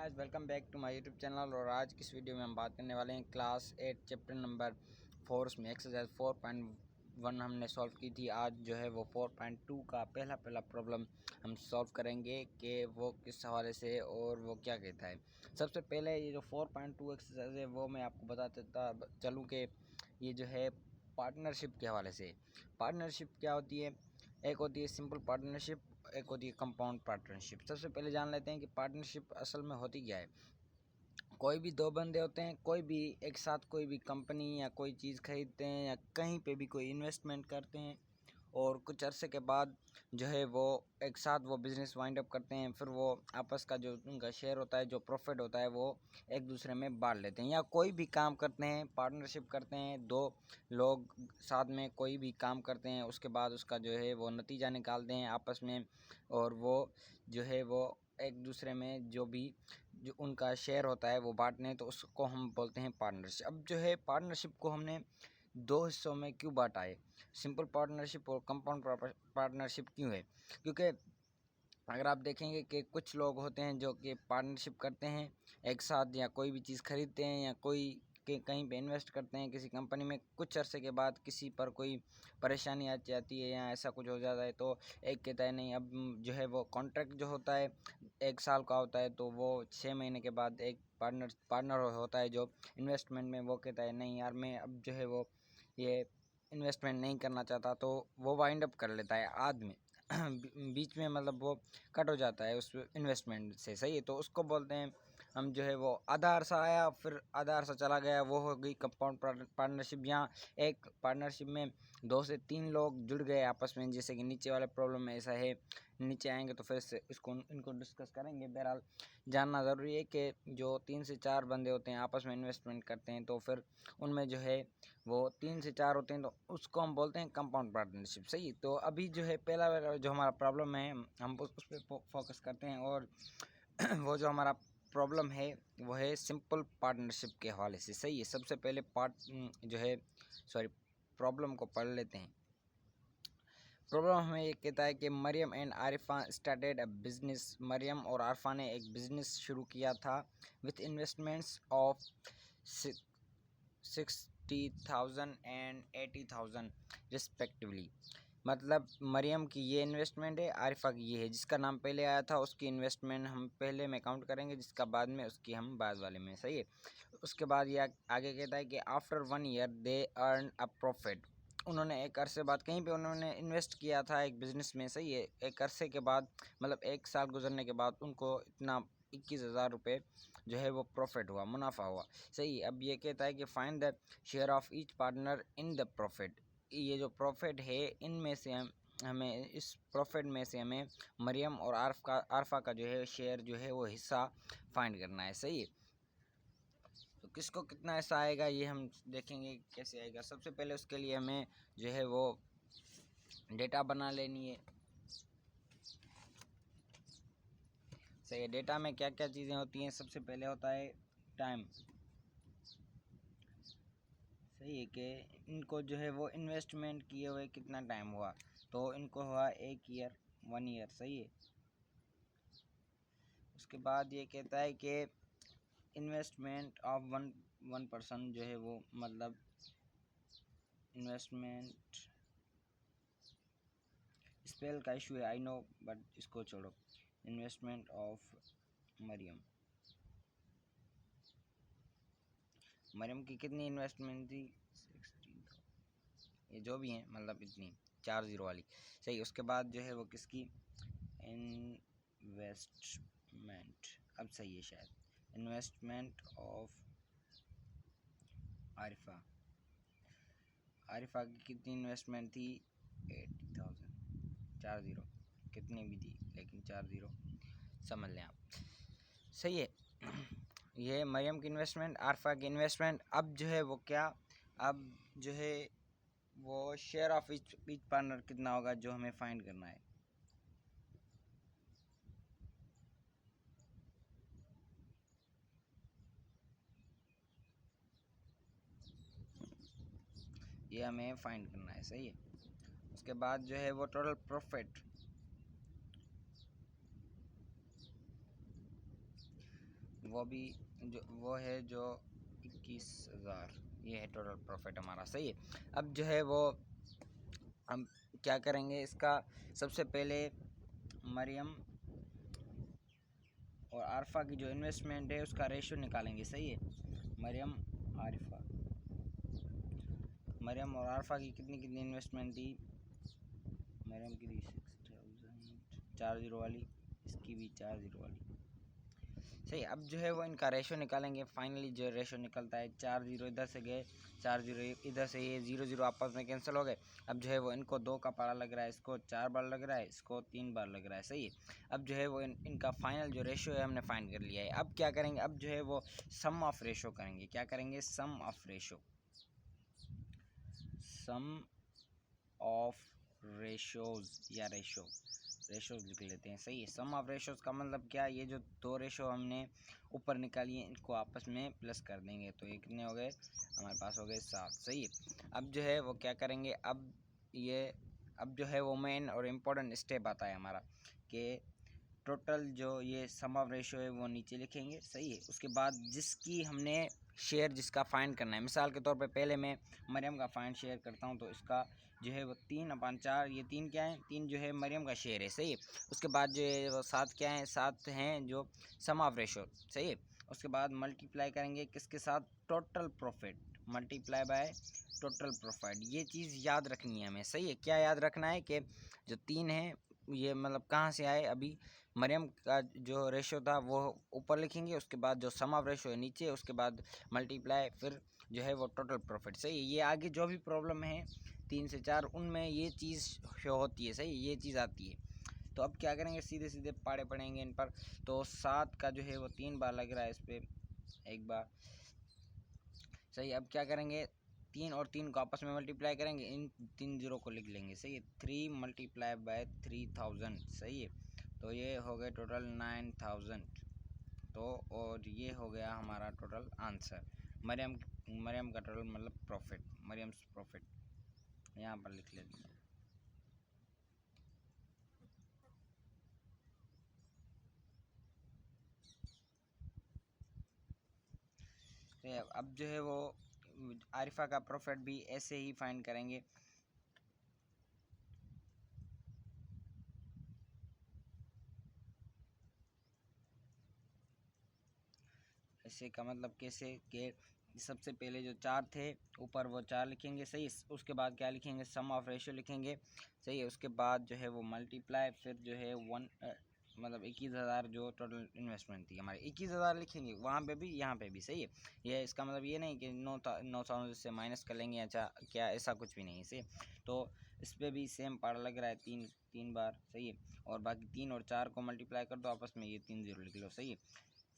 Guys, welcome back to my YouTube channel. और आज की इस वीडियो में हम बात करने वाले हैं क्लास 8 चैप्टर नंबर 4 में एक्सरसाइज 4.1 हमने सॉल्व की थी। आज जो है वो 4.2 का पहला प्रॉब्लम हम सॉल्व करेंगे कि वो किस हवाले से और वो क्या कहता है। सबसे पहले ये जो 4.2 एक्सरसाइज है वो मैं आपको बताता चलूँ कि ये जो है पार्टनरशिप के हवाले से। पार्टनरशिप क्या होती है? एक होती है सिंपल पार्टनरशिप, एक होती है कंपाउंड पार्टनरशिप। सबसे पहले जान लेते हैं कि पार्टनरशिप असल में होती क्या है। कोई भी दो बंदे होते हैं, कोई भी एक साथ कोई भी कंपनी या कोई चीज़ खरीदते हैं या कहीं पे भी कोई इन्वेस्टमेंट करते हैं और कुछ अरसे के बाद जो है वो एक साथ वो बिज़नेस वाइंड अप करते हैं। फिर वो आपस का जो उनका शेयर होता है, जो प्रॉफिट होता है, वो एक दूसरे में बांट लेते हैं। या कोई भी काम करते हैं, पार्टनरशिप करते हैं, दो लोग साथ में कोई भी काम करते हैं, उसके बाद उसका जो है वो नतीजा निकालते हैं आपस में, और वो जो है वो एक दूसरे में जो भी जो उनका शेयर होता है वो बांटने हैं, तो उसको हम बोलते हैं पार्टनरशिप। अब जो है पार्टनरशिप को हमने दो हिस्सों में क्यों बांटा है, सिंपल पार्टनरशिप और कंपाउंड पार्टनरशिप क्यों है? क्योंकि अगर आप देखेंगे कि कुछ लोग होते हैं जो कि पार्टनरशिप करते हैं एक साथ, या कोई भी चीज़ खरीदते हैं या कोई के कहीं पे इन्वेस्ट करते हैं किसी कंपनी में, कुछ अरसे के बाद किसी पर कोई परेशानी आ जाती है या ऐसा कुछ हो जाता है, तो एक कहता है नहीं, अब जो है वो कॉन्ट्रैक्ट जो होता है 1 साल का होता है, तो वो 6 महीने के बाद एक पार्टनर होता है जो इन्वेस्टमेंट में, वो कहता है नहीं यार, मैं अब जो है वो ये इन्वेस्टमेंट नहीं करना चाहता, तो वो वाइंड अप कर लेता है आदमी बीच में, मतलब वो कट हो जाता है उस इन्वेस्टमेंट से। सही है, तो उसको बोलते हैं हम जो है वो आधा अरसा आया फिर आधा अरसा चला गया, वो हो गई कंपाउंड पार्टनरशिप। यहाँ एक पार्टनरशिप में 2 से 3 लोग जुड़ गए आपस में, जैसे कि नीचे वाले प्रॉब्लम में ऐसा है। नीचे आएंगे तो फिर से इसको इनको डिस्कस करेंगे। बहरहाल जानना ज़रूरी है कि जो 3 से 4 बंदे होते हैं आपस में इन्वेस्टमेंट करते हैं, तो फिर उनमें जो है वो 3 से 4 होते हैं, तो उसको हम बोलते हैं कंपाउंड पार्टनरशिप। सही, तो अभी जो है पहला वाला जो हमारा प्रॉब्लम है हम उस पर फोकस करते हैं। और वो जो हमारा प्रॉब्लम है वो है सिंपल पार्टनरशिप के हवाले से। सही है, सबसे पहले जो है प्रॉब्लम को पढ़ लेते हैं। प्रॉब्लम हमें ये कहता है कि Mariam and Arifa started a business. Mariam और आरिफा ने एक बिजनेस शुरू किया था with investments of 60,000 and 80,000 respectively. मतलब मरियम की ये इन्वेस्टमेंट है, आरिफा की ये है। जिसका नाम पहले आया था उसकी इन्वेस्टमेंट हम पहले में काउंट करेंगे, जिसका बाद में उसकी हम बाद वाले में। सही है, उसके बाद ये आगे कहता है कि after 1 year they earn a profit. उन्होंने एक अरसे बाद कहीं पे उन्होंने इन्वेस्ट किया था एक बिज़नेस में। सही है, एक अरसे के बाद मतलब 1 साल गुजरने के बाद उनको इतना 21,000 रुपये जो है वो प्रॉफिट हुआ, मुनाफा हुआ। सही, अब ये कहता है कि find the share of each partner in the profit. ये जो प्रॉफिट है इनमें से हमें इस प्रॉफिट में से हमें मरियम और आरफा का जो है शेयर जो है वो हिस्सा फाइंड करना है। सही है, तो किसको कितना ऐसा आएगा ये हम देखेंगे कैसे आएगा। सबसे पहले उसके लिए हमें जो है वो डेटा बना लेनी है। सही है, डेटा में क्या क्या चीज़ें होती हैं। सबसे पहले होता है टाइम। सही है कि इनको जो है वो इन्वेस्टमेंट किए हुए कितना टाइम हुआ, तो इनको हुआ 1 ईयर, 1 ईयर। सही है, उसके बाद ये कहता है कि इन्वेस्टमेंट ऑफ वन पर्सन जो है वो, मतलब इन्वेस्टमेंट स्पेल का इशू है, आई नो, बट इसको छोड़ो। इन्वेस्टमेंट ऑफ मरियम, मरियम की कितनी इन्वेस्टमेंट थी? 16, ये जो भी है मतलब इतनी 4 0 वाली। सही, उसके बाद जो है वो किसकी इन्वेस्टमेंट, अब सही है शायद, इन्वेस्टमेंट ऑफ आरिफा। आरिफा की कितनी इन्वेस्टमेंट थी? 80,000। 4 0, कितनी भी थी लेकिन 4 0 समझ लें आप। सही है, ये मरियम की इन्वेस्टमेंट, आरफा की इन्वेस्टमेंट। अब जो है वो क्या, अब जो है वो शेयर ऑफ ईच पार्टनर कितना होगा जो हमें फाइंड करना है। ये हमें फाइंड करना है। सही है, उसके बाद जो है वो टोटल प्रॉफिट, वो भी वो है जो 21,000, ये है टोटल प्रॉफिट हमारा। सही है। अब जो है वो हम क्या करेंगे, इसका सबसे पहले मरियम और आरफा की जो इन्वेस्टमेंट है उसका रेशो निकालेंगे। सही है। मरियम और आरफा की कितनी इन्वेस्टमेंट थी। मरियम की थी 6,000, 4 0 वाली, इसकी भी 4 0 वाली। सही। अब जो है वो इनका रेशो निकालेंगे। फाइनली जो रेशो निकलता है 4 0 इधर से गए, 4 0 इधर से, ये 0 0 आपस में कैंसिल हो गए। अब जो है वो इनको 2 का पारा लग रहा है, इसको 4 बार लग रहा है, इसको 3 बार लग रहा है। सही है। अब जो है वो इनका फाइनल जो रेशो है हमने फाइंड कर लिया है। अब क्या करेंगे, अब जो है वो सम ऑफ रेशो करेंगे। क्या करेंगे, sum of ratio, sum of ratios या रेशोज लिख लेते हैं। सही है। सम ऑफ रेशोज का मतलब क्या, ये जो 2 रेशो हमने ऊपर निकाली है इनको आपस में प्लस कर देंगे, तो ये कितने हो गए हमारे पास, हो गए 7। सही है। अब जो है वो क्या करेंगे, अब जो है वो मेन और इम्पोर्टेंट स्टेप आता है हमारा कि टोटल जो ये सम ऑफ रेशो है वो नीचे लिखेंगे। सही है। उसके बाद जिसकी हमने शेयर जिसका फाइंड करना है, मिसाल के तौर पे पहले मैं मरियम का फाइंड शेयर करता हूँ, तो इसका जो है वो 3/4, ये 3 क्या है, 3 जो है मरियम का शेयर है। सही है। उसके बाद जो है वो 7 क्या है, 7 हैं जो सम ऑफ रेशो। सही है। उसके बाद मल्टीप्लाई करेंगे किसके साथ, total profit, multiply by total profit. ये चीज़ याद रखनी है हमें। सही है। क्या याद रखना है कि जो 3 है ये मतलब कहाँ से आए, अभी मरियम का जो रेशो था वो ऊपर लिखेंगे, उसके बाद जो सम ऑफ रेशो है नीचे, उसके बाद मल्टीप्लाई, फिर जो है वो टोटल प्रॉफिट। सही है। ये आगे जो भी प्रॉब्लम है 3 से 4 उनमें ये चीज़ शो होती है। सही, ये चीज़ आती है। तो अब क्या करेंगे, सीधे सीधे पाड़े पड़ेंगे इन पर। तो 7 का जो है वो 3 बार लग रहा है, इस पर 1 बार। सही। अब क्या करेंगे, 3 और 3 को आपस में मल्टीप्लाई करेंगे, इन 3 0 को लिख लेंगे। सही है। 3 मल्टीप्लाई बाय 3000। सही है। तो ये हो गए टोटल 9000। तो और ये हो गया हमारा टोटल आंसर, मरियम का टोटल मतलब प्रॉफिट, मरियम्स प्रॉफिट यहाँ पर लिख लेते हैं। अब जो है वो आरिफा का प्रॉफिट भी ऐसे ही फाइंड करेंगे। ऐसे का मतलब कैसे कि सबसे पहले जो 4 थे ऊपर वो 4 लिखेंगे। सही। उसके बाद क्या लिखेंगे, सम ऑफ रेशियो लिखेंगे। सही है। उसके बाद जो है वो मल्टीप्लाई, फिर जो है 1 मतलब 21,000 जो टोटल इन्वेस्टमेंट थी हमारी, 21,000 लिखेंगे वहाँ पे भी यहाँ पे भी। सही है। ये इसका मतलब ये नहीं कि 9,000 से माइनस कर लेंगे, अच्छा क्या, ऐसा कुछ भी नहीं। सही। तो इस पर भी सेम पारा लग रहा है 3 बार। सही है। और बाकी 3 और 4 को मल्टीप्लाई कर दो आपस में, ये 3 0 लिख लो। सही है।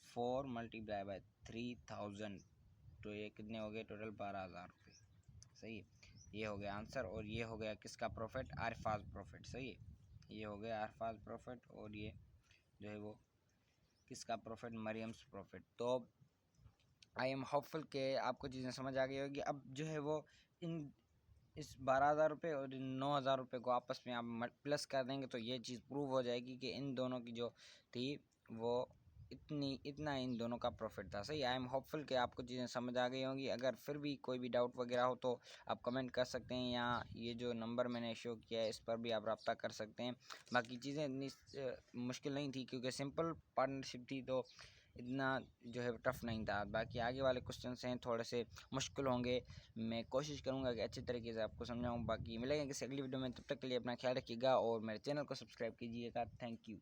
4 मल्टीप्लाई बाय 3000, तो ये कितने हो गए टोटल 12,000 रुपये। सही है। ये हो गया आंसर, और ये हो गया किसका प्रॉफिट, आरफाज प्रॉफिट। सही है। ये हो गया आरफाज प्रॉफिट, और ये जो है वो किसका प्रॉफिट, मरियम्स प्रॉफिट। तो आई एम होपफुल कि आपको चीज़ें समझ आ गई होगी। अब जो है वो इन इस 12,000 रुपये और इन 9,000 रुपये को आपस में आप प्लस कर देंगे, तो ये चीज़ प्रूव हो जाएगी कि इन दोनों की जो थी वो इतना इन दोनों का प्रॉफिट था। सही। आई एम होपफुल कि आपको चीज़ें समझ आ गई होंगी। अगर फिर भी कोई भी डाउट वगैरह हो तो आप कमेंट कर सकते हैं, या ये जो नंबर मैंने शो किया है इस पर भी आप रब्ता कर सकते हैं। बाकी चीज़ें इतनी मुश्किल नहीं थी, क्योंकि सिंपल पार्टनरशिप थी, तो इतना जो है टफ नहीं था। बाकी आगे वाले क्वेश्चन हैं थोड़े से मुश्किल होंगे, मैं कोशिश करूँगा कि अच्छी तरीके से आपको समझाऊँ। बाकी मिलेंगे किसी अगली वीडियो में, तब तक के लिए अपना ख्याल रखिएगा और मेरे चैनल को सब्सक्राइब कीजिएगा। Thank you.